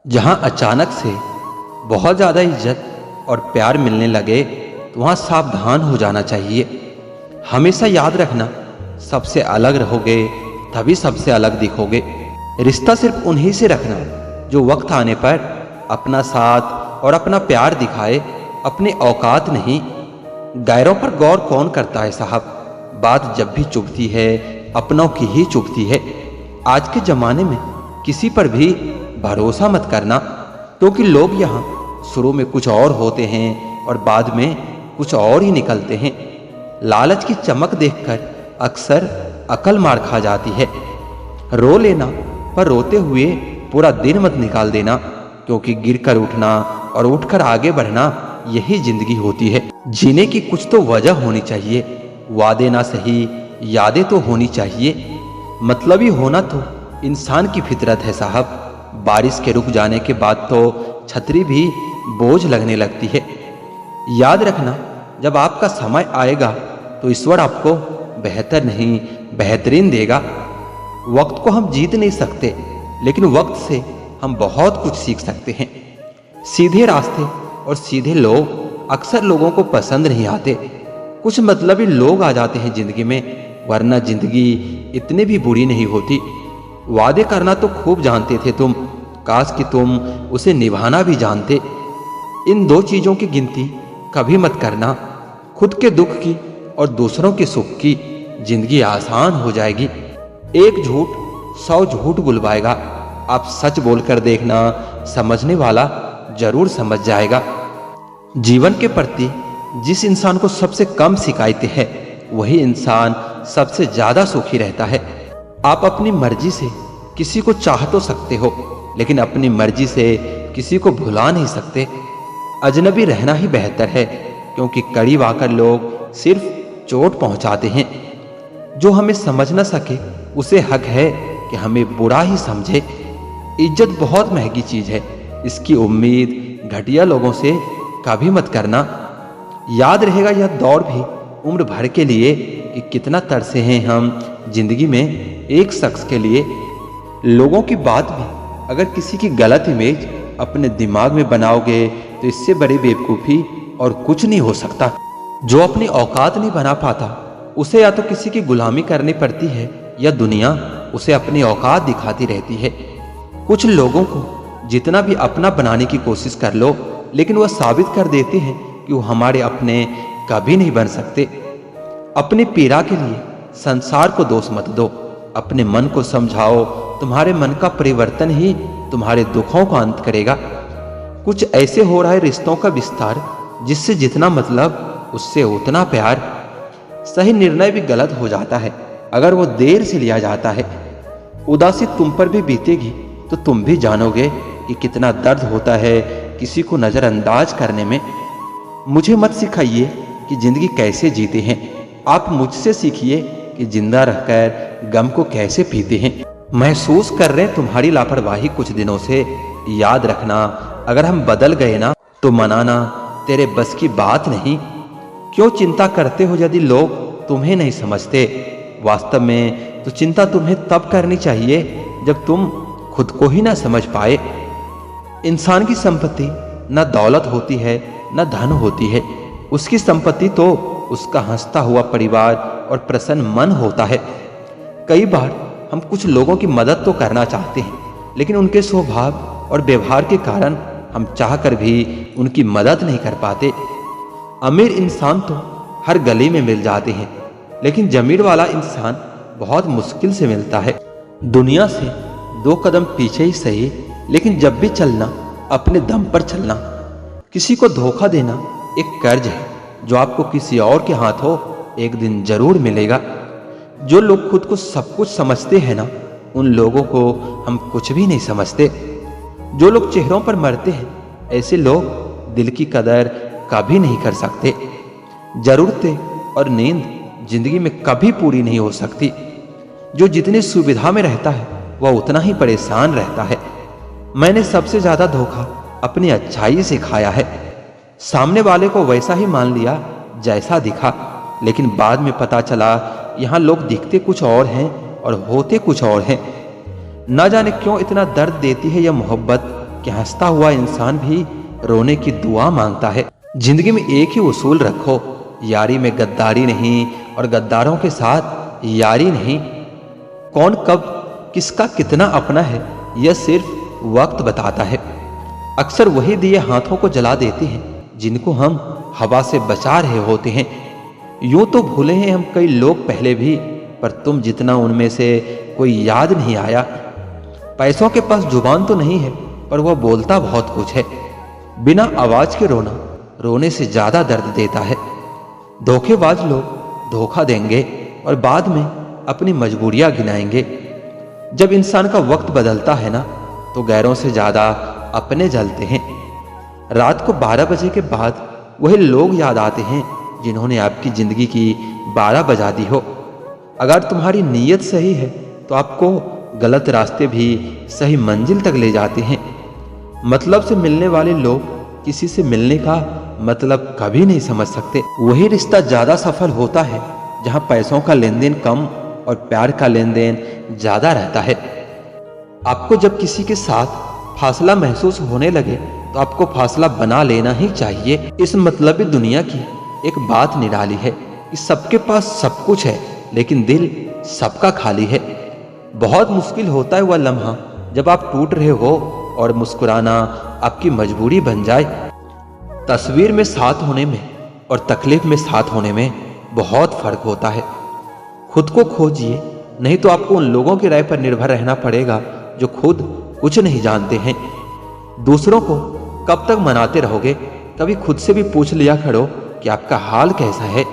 जहाँ अचानक से बहुत ज़्यादा इज्जत और प्यार मिलने लगे तो वहाँ सावधान हो जाना चाहिए। हमेशा याद रखना, सबसे अलग रहोगे तभी सबसे अलग दिखोगे। रिश्ता सिर्फ उन्हीं से रखना जो वक्त आने पर अपना साथ और अपना प्यार दिखाए, अपने औकात नहीं। गैरों पर गौर कौन करता है साहब, बात जब भी चुभती है अपनों की ही चुभती है। आज के ज़माने में किसी पर भी भरोसा मत करना, क्योंकि लोग यहाँ शुरू में कुछ और होते हैं और बाद में कुछ और ही निकलते हैं। लालच की चमक देखकर अक्सर अकल मार खा जाती है। रो लेना, पर रोते हुए पूरा दिन मत निकाल देना, क्योंकि गिरकर उठना और उठकर आगे बढ़ना यही जिंदगी होती है। जीने की कुछ तो वजह होनी चाहिए। वादे ना सही, यादें तो होनी चाहिए। मतलबी होना तो इंसान की फितरत है साहब। बारिश के रुक जाने के बाद तो छतरी भी बोझ लगने लगती है। याद रखना, जब आपका समय आएगा तो ईश्वर आपको बेहतर नहीं बेहतरीन देगा। वक्त को हम जीत नहीं सकते, लेकिन वक्त से हम बहुत कुछ सीख सकते हैं। सीधे रास्ते और सीधे लोग अक्सर लोगों को पसंद नहीं आते। कुछ मतलबी लोग आ जाते हैं जिंदगी में, वरना जिंदगी इतनी भी बुरी नहीं होती। वादे करना तो खूब जानते थे तुम, काश कि तुम उसे निभाना भी जानते। इन दो चीज़ों की गिनती कभी मत करना, खुद के दुख की और दूसरों के सुख की। जिंदगी आसान हो जाएगी। एक झूठ 100 झूठ बुलवाएगा। आप सच बोलकर देखना, समझने वाला जरूर समझ जाएगा। जीवन के प्रति जिस इंसान को सबसे कम शिकायतें हैं, वही इंसान सबसे ज्यादा सुखी रहता है। आप अपनी मर्जी से किसी को चाह तो सकते हो, लेकिन अपनी मर्जी से किसी को भुला नहीं सकते। अजनबी रहना ही बेहतर है, क्योंकि करीब आकर लोग सिर्फ चोट पहुंचाते हैं। जो हमें समझ न सके उसे हक है कि हमें बुरा ही समझे। इज्जत बहुत महंगी चीज है, इसकी उम्मीद घटिया लोगों से कभी मत करना। याद रहेगा यह दौर भी उम्र भर के लिए कि कितना तरसे हैं हम जिंदगी में एक शख्स के लिए। लोगों की बात भी अगर किसी की गलत इमेज अपने दिमाग में बनाओगे तो इससे बड़ी बेवकूफ़ी और कुछ नहीं हो सकता। जो अपनी औकात नहीं बना पाता उसे या तो किसी की गुलामी करनी पड़ती है, या दुनिया उसे अपनी औकात दिखाती रहती है। कुछ लोगों को जितना भी अपना बनाने की कोशिश कर लो, लेकिन वह साबित कर देते हैं कि वो हमारे अपने कभी नहीं बन सकते। अपने पीड़ा के लिए संसार को दोष मत दो, अपने मन को समझाओ। तुम्हारे मन का परिवर्तन ही तुम्हारे दुखों का अंत करेगा। कुछ ऐसे हो रहा है रिश्तों का विस्तार, जिससे जितना मतलब उससे उतना प्यार। सही निर्णय भी गलत हो जाता है अगर वो देर से लिया जाता है। उदासी तुम पर भी बीतेगी तो तुम भी जानोगे कि कितना दर्द होता है किसी को नजरअंदाज करने में। मुझे मत सिखाइए कि जिंदगी कैसे जीते हैं, आप मुझसे सीखिए कि जिंदा रहकर गम को कैसे पीते हैं। महसूस कर रहे हैं तुम्हारी लापरवाही कुछ दिनों से। याद रखना, अगर हम बदल गए ना तो मनाना तेरे बस की बात नहीं। क्यों चिंता करते हो यदि लोग तुम्हें नहीं समझते? वास्तव में तो चिंता तुम्हें तब करनी चाहिए जब तुम खुद को ही ना समझ पाए। इंसान की संपत्ति न दौलत होती है न धन होती है, उसकी संपत्ति तो उसका हंसता हुआ परिवार और प्रसन्न मन होता है। कई बार हम कुछ लोगों की मदद तो करना चाहते हैं, लेकिन उनके स्वभाव और व्यवहार के कारण हम चाहकर भी उनकी मदद नहीं कर पाते। अमीर इंसान तो हर गली में मिल जाते हैं, लेकिन जमीर वाला इंसान बहुत मुश्किल से मिलता है। दुनिया से 2 कदम पीछे ही सही, लेकिन जब भी चलना अपने दम पर चलना। किसी को धोखा देना एक कर्ज है जो आपको किसी और के हाथों एक दिन जरूर मिलेगा। जो लोग खुद को सब कुछ समझते हैं ना, उन लोगों को हम कुछ भी नहीं समझते। जो लोग चेहरों पर मरते हैं, ऐसे लोग दिल की कदर कभी नहीं कर सकते। जरूरतें और नींद जिंदगी में कभी पूरी नहीं हो सकती। जो जितनी सुविधा में रहता है वह उतना ही परेशान रहता है। मैंने सबसे ज्यादा धोखा अपनी अच्छाई से खाया है। सामने वाले को वैसा ही मान लिया जैसा दिखा, लेकिन बाद में पता चला यहाँ लोग दिखते कुछ और हैं और होते कुछ और हैं। ना जाने क्यों इतना दर्द देती है यह मोहब्बत, कि हंसता हुआ इंसान भी रोने की दुआ मांगता है। जिंदगी में एक ही उसूल रखो, यारी में गद्दारी नहीं और गद्दारों के साथ यारी नहीं। कौन कब किसका कितना अपना है यह सिर्फ वक्त बताता है। अक्सर वही दिए हाथों को जला देते हैं जिनको हम हवा से बचा रहे होते हैं। यूं तो भूले हैं हम कई लोग पहले भी, पर तुम जितना उनमें से कोई याद नहीं आया। पैसों के पास जुबान तो नहीं है पर वह बोलता बहुत कुछ है। बिना आवाज के रोना रोने से ज्यादा दर्द देता है। धोखेबाज लोग धोखा देंगे और बाद में अपनी मजबूरियां गिनाएंगे। जब इंसान का वक्त बदलता है ना तो गैरों से ज्यादा अपने जलते हैं। रात को 12 बजे के बाद वही लोग याद आते हैं जिन्होंने आपकी जिंदगी की 12 बजा दी हो। अगर तुम्हारी नीयत सही है तो आपको गलत रास्ते भी सही मंजिल तक ले जाते हैं। मतलब से मिलने वाले लोग किसी से मिलने का मतलब कभी नहीं समझ सकते। वही रिश्ता ज्यादा सफल होता है जहां पैसों का लेन देन कम और प्यार का लेन देन ज्यादा रहता है। आपको जब किसी के साथ फासला महसूस होने लगे तो आपको फासला बना लेना ही चाहिए। इस मतलबी दुनिया की एक बात निराली है कि सबके पास सब कुछ है लेकिन दिल सबका खाली है। बहुत मुश्किल होता है वह लम्हा जब आप टूट रहे हो और मुस्कुराना आपकी मजबूरी बन जाए। तस्वीर में साथ होने में और तकलीफ में साथ होने में बहुत फर्क होता है। खुद को खोजिए, नहीं तो आपको उन लोगों की राय पर निर्भर रहना पड़ेगा जो खुद कुछ नहीं जानते हैं। दूसरों को कब तक मनाते रहोगे? कभी खुद से भी पूछ लिया करो कि आपका हाल कैसा है।